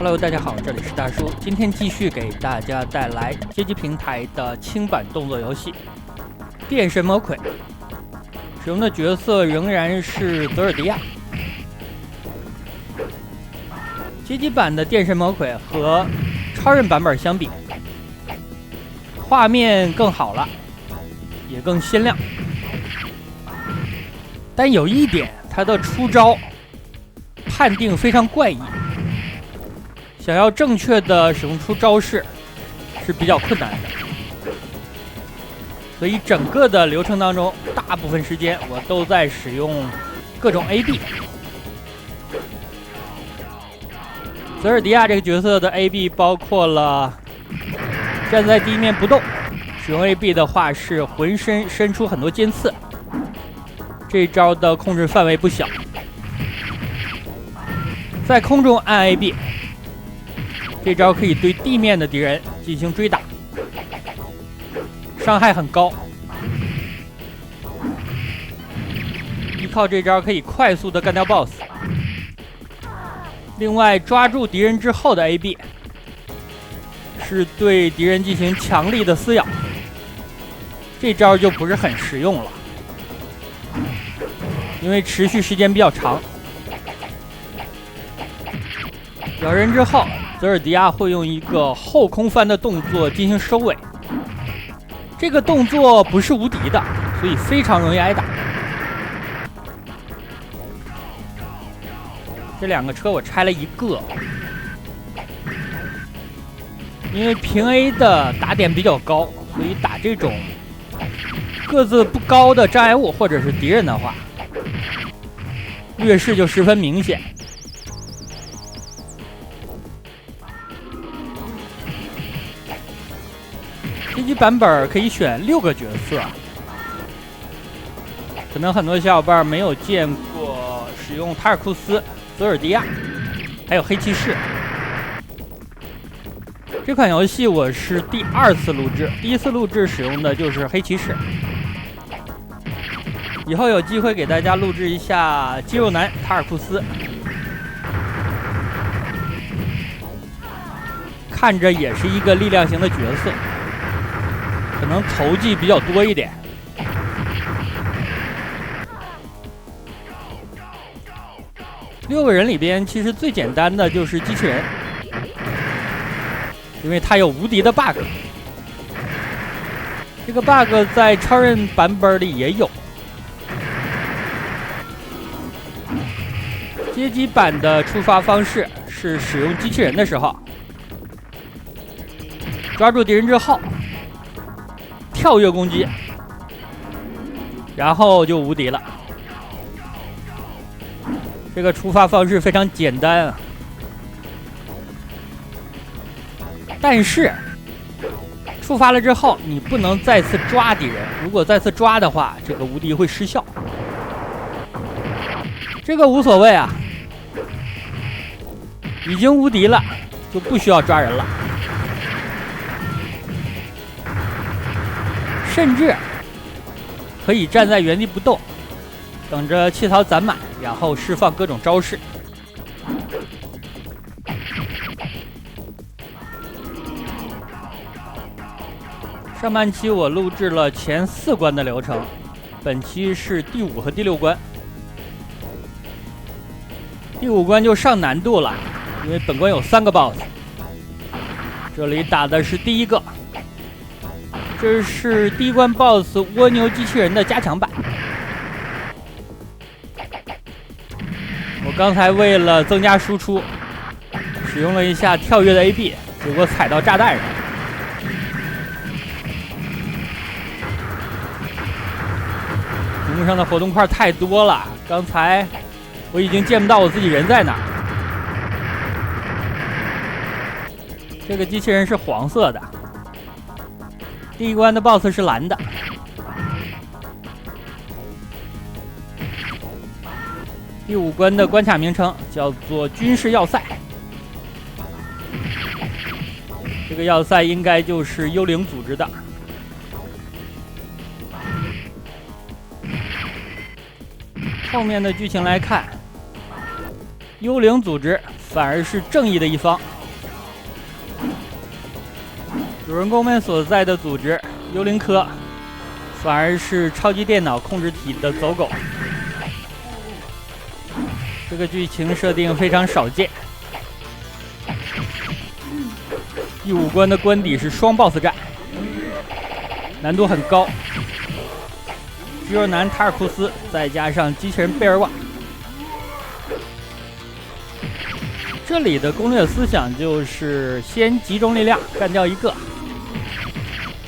Hello， 大家好，这里是大叔。今天继续给大家带来街机平台的轻版动作游戏《电神魔傀》，使用的角色仍然是泽尔迪亚。街机版的电神魔傀和超人版本相比，画面更好了，也更鲜亮。但有一点，它的出招判定非常怪异。想要正确的使用出招式是比较困难的，所以整个的流程当中，大部分时间我都在使用各种 AB。泽尔迪亚这个角色的 AB 包括了站在地面不动，使用 AB 的话是浑身伸出很多尖刺，这招的控制范围不小。在空中按 AB。这招可以对地面的敌人进行追打，伤害很高。依靠这招可以快速的干掉 BOSS。另外，抓住敌人之后的 AB 是对敌人进行强力的撕咬，这招就不是很实用了，因为持续时间比较长。咬人之后，泽尔迪亚会用一个后空翻的动作进行收尾，这个动作不是无敌的，所以非常容易挨打。这两个车我拆了一个，因为平 A 的打点比较高，所以打这种个子不高的障碍物或者是敌人的话，劣势就十分明显。街机版本可以选6个角色，可能很多小伙伴没有见过使用塔尔库斯、泽尔迪亚，还有黑骑士。这款游戏我是第2次录制，第1次录制使用的就是黑骑士。以后有机会给大家录制一下肌肉男塔尔库斯，看着也是一个力量型的角色。可能投技比较多一点。6个人里边，其实最简单的就是机器人，因为它有无敌的 bug。这个 bug 在超人版本里也有。街机版的触发方式是使用机器人的时候，抓住敌人之后。跳跃攻击，然后就无敌了。这个触发方式非常简单啊，但是触发了之后，你不能再次抓敌人，如果再次抓的话，这个无敌会失效。这个无所谓啊，已经无敌了，就不需要抓人了。甚至可以站在原地不动，等着气槽攒满，然后释放各种招式。上半期我录制了前4关的流程，本期是第5和第6关。第5关就上难度了，因为本关有3个 BOSS， 这里打的是第1个。这是第1关 BOSS 蜗牛机器人的加强版。我刚才为了增加输出，使用了一下跳跃的 AB， 结果踩到炸弹上。屏幕上的活动块太多了，刚才我已经见不到我自己人在哪儿。这个机器人是黄色的。第1关的 BOSS 是蓝的，第5关的关卡名称叫做军事要塞。这个要塞应该就是幽灵组织的。后面的剧情来看，幽灵组织反而是正义的一方。主人公们所在的组织幽灵科，反而是超级电脑控制体的走狗。这个剧情设定非常少见。第5关的关底是双 BOSS 战，难度很高。肌肉男塔尔库斯再加上机器人贝尔瓦。这里的攻略思想就是先集中力量干掉一个，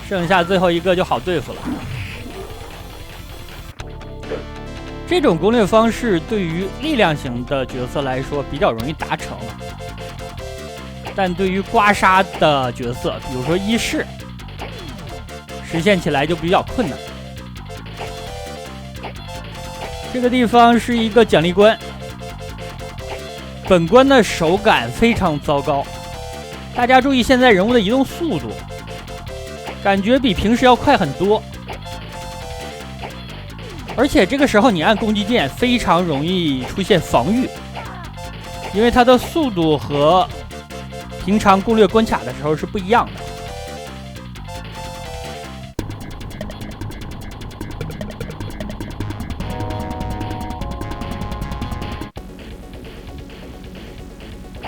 剩下最后一个就好对付了。这种攻略方式对于力量型的角色来说比较容易达成，但对于刮痧的角色，比如说医士，实现起来就比较困难。这个地方是一个奖励关，本关的手感非常糟糕，大家注意现在人物的移动速度，感觉比平时要快很多。而且这个时候你按攻击键非常容易出现防御，因为它的速度和平常攻略关卡的时候是不一样的。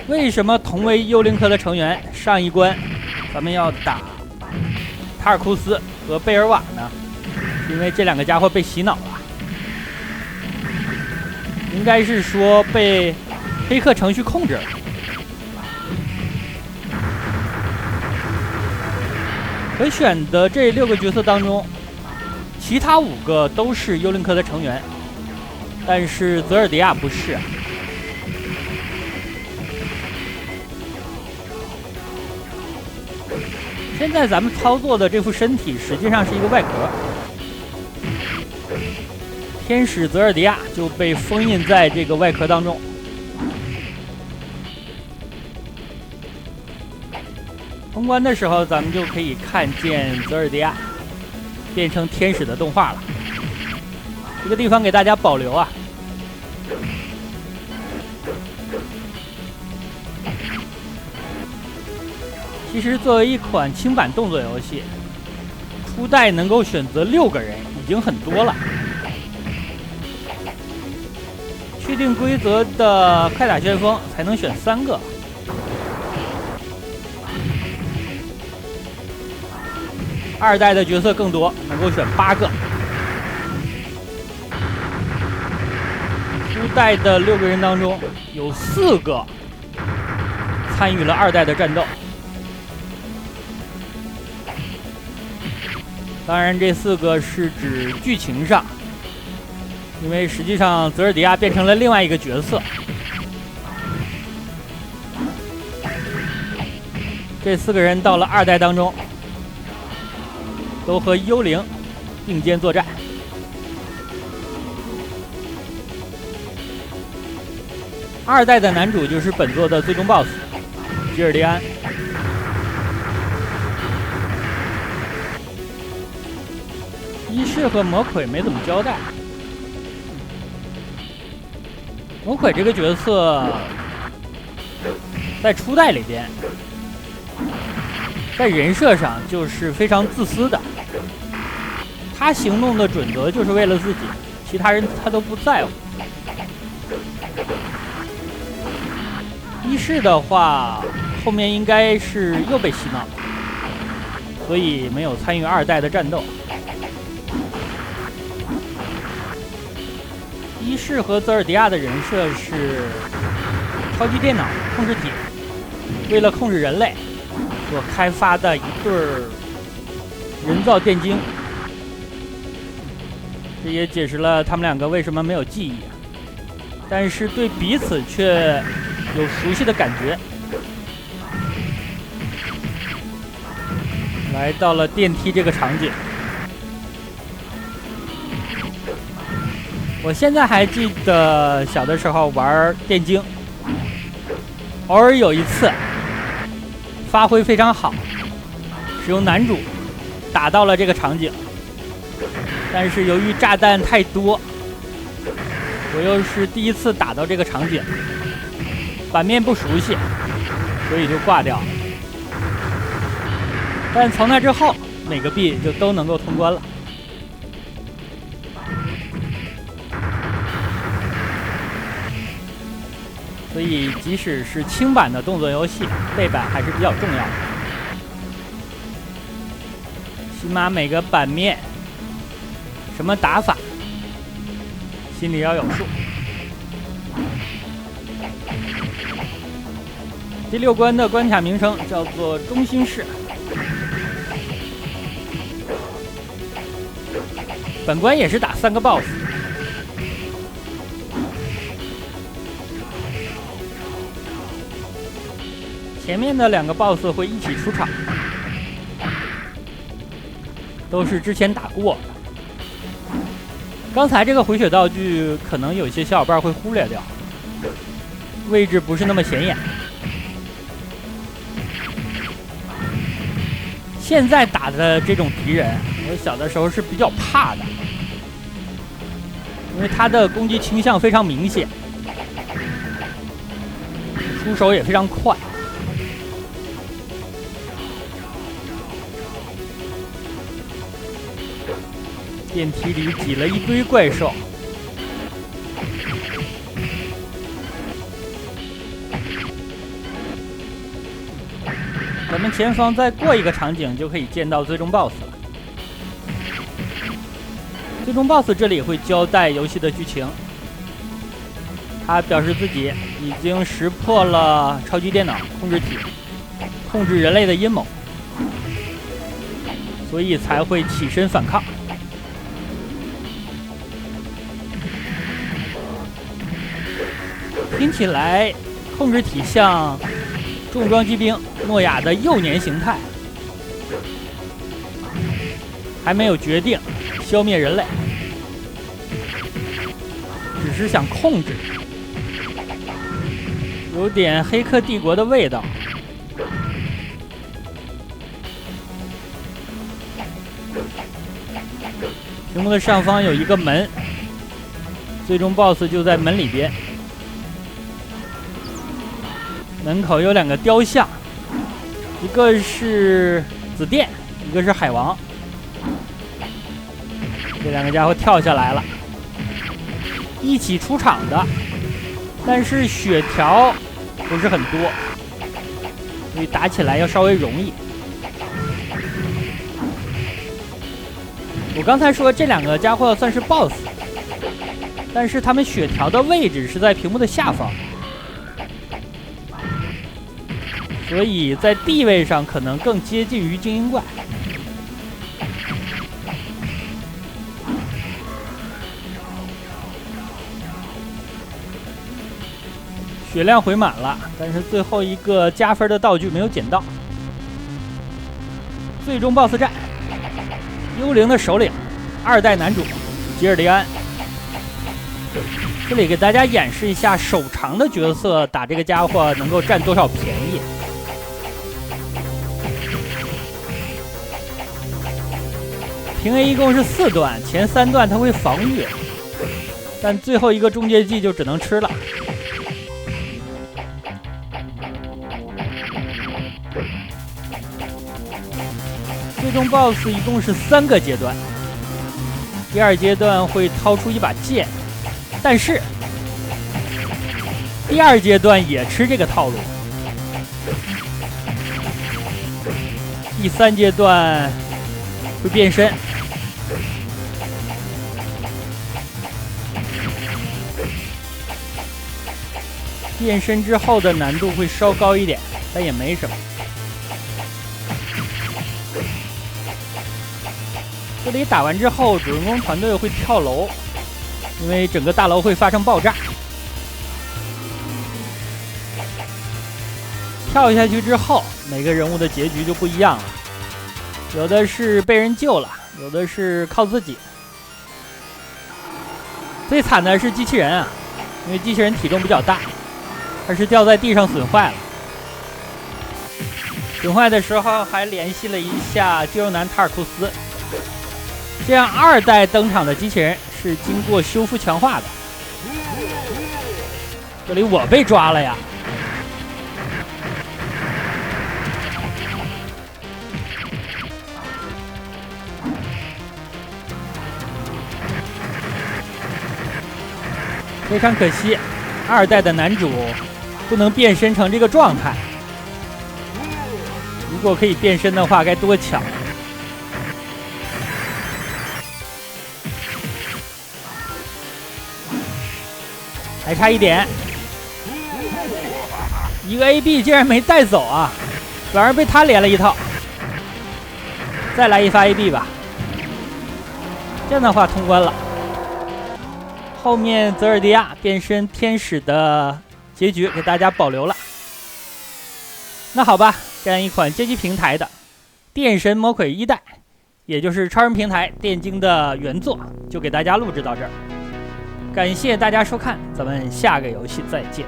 为什么同为幽灵科的成员，上一关咱们要打塔尔库斯和贝尔瓦呢？因为这2个家伙被洗脑了，应该是说被黑客程序控制了。可选的这6个角色当中，其他5个都是幽灵科的成员，但是泽尔迪亚不是。现在咱们操作的这副身体实际上是一个外壳，天使泽尔迪亚就被封印在这个外壳当中。通关的时候，咱们就可以看见泽尔迪亚变成天使的动画了。这个地方给大家保留啊。其实作为一款轻版动作游戏，初代能够选择6个人已经很多了。确定规则的快打旋风才能选3个。2代的角色更多，能够选8个。初代的6个人当中，有4个参与了2代的战斗。当然，这4个是指剧情上，因为实际上泽尔迪亚变成了另外一个角色。这4个人到了2代当中，都和幽灵并肩作战。2代的男主就是本作的最终 BOSS 吉尔迪安。医士和魔鬼没怎么交代。魔鬼这个角色在初代里边，在人设上就是非常自私的，他行动的准则就是为了自己，其他人他都不在乎。医士的话，后面应该是又被洗脑了，所以没有参与2代的战斗。医士和泽尔迪亚的人设是超级电脑控制体，为了控制人类所开发的一对人造电晶，这也解释了他们2个为什么没有记忆，但是对彼此却有熟悉的感觉。来到了电梯这个场景，我现在还记得小的时候玩电竞，偶尔有一次发挥非常好，使用男主打到了这个场景，但是由于炸弹太多，我又是第一次打到这个场景，版面不熟悉，所以就挂掉了。但从那之后，每个币就都能够通关了。所以，即使是轻版的动作游戏，背板还是比较重要的。起码每个版面什么打法，心里要有数。第6关的关卡名称叫做中心市。本关也是打3个 BOSS。前面的2个 BOSS 会一起出场，都是之前打过的。刚才这个回血道具，可能有些小伙伴会忽略掉，位置不是那么显眼。现在打的这种敌人，我小的时候是比较怕的，因为他的攻击倾向非常明显，出手也非常快。电梯里挤了一堆怪兽，咱们前方再过一个场景就可以见到最终 BOSS 了。最终 BOSS 这里会交代游戏的剧情，他表示自己已经识破了超级电脑控制体控制人类的阴谋，所以才会起身反抗。听起来，控制体像重装机兵诺亚的幼年形态，还没有决定消灭人类，只是想控制，有点黑客帝国的味道。屏幕的上方有一个门，最终 BOSS 就在门里边。门口有2个雕像，一个是紫电，一个是海王。这2个家伙跳下来了，一起出场的，但是血条不是很多，所以打起来要稍微容易。我刚才说这2个家伙算是 BOSS， 但是他们血条的位置是在屏幕的下方。所以在地位上可能更接近于精英怪。血量回满了，但是最后一个加分的道具没有捡到。最终 BOSS 战，幽灵的首领2代男主吉尔迪安。这里给大家演示一下手长的角色打这个家伙能够占多少便宜。平 A 一共是4段，前3段它会防御，但最后一个终结技就只能吃了。最终 BOSS 一共是3个阶段，第2阶段会掏出一把剑，但是第2阶段也吃这个套路。第3阶段会变身。变身之后的难度会稍高一点，但也没什么。这里打完之后，主人公团队会跳楼，因为整个大楼会发生爆炸。跳下去之后，每个人物的结局就不一样了，有的是被人救了，有的是靠自己。最惨的是机器人啊，因为机器人体重比较大。它是掉在地上损坏了，损坏的时候还联系了一下肌肉男塔尔库斯，这样2代登场的机器人是经过修复强化的。这里我被抓了呀，非常可惜，2代的男主不能变身成这个状态。如果可以变身的话，该多强！还差一点，一个 AB 竟然没带走啊，反而被他连了一套。再来一发 AB 吧，这样的话通关了。后面泽尔迪亚变身天使的结局给大家保留了。那好吧，这样一款街机平台的电神魔鬼1代，也就是超人平台电竞的原作，就给大家录制到这儿。感谢大家收看，咱们下个游戏再见。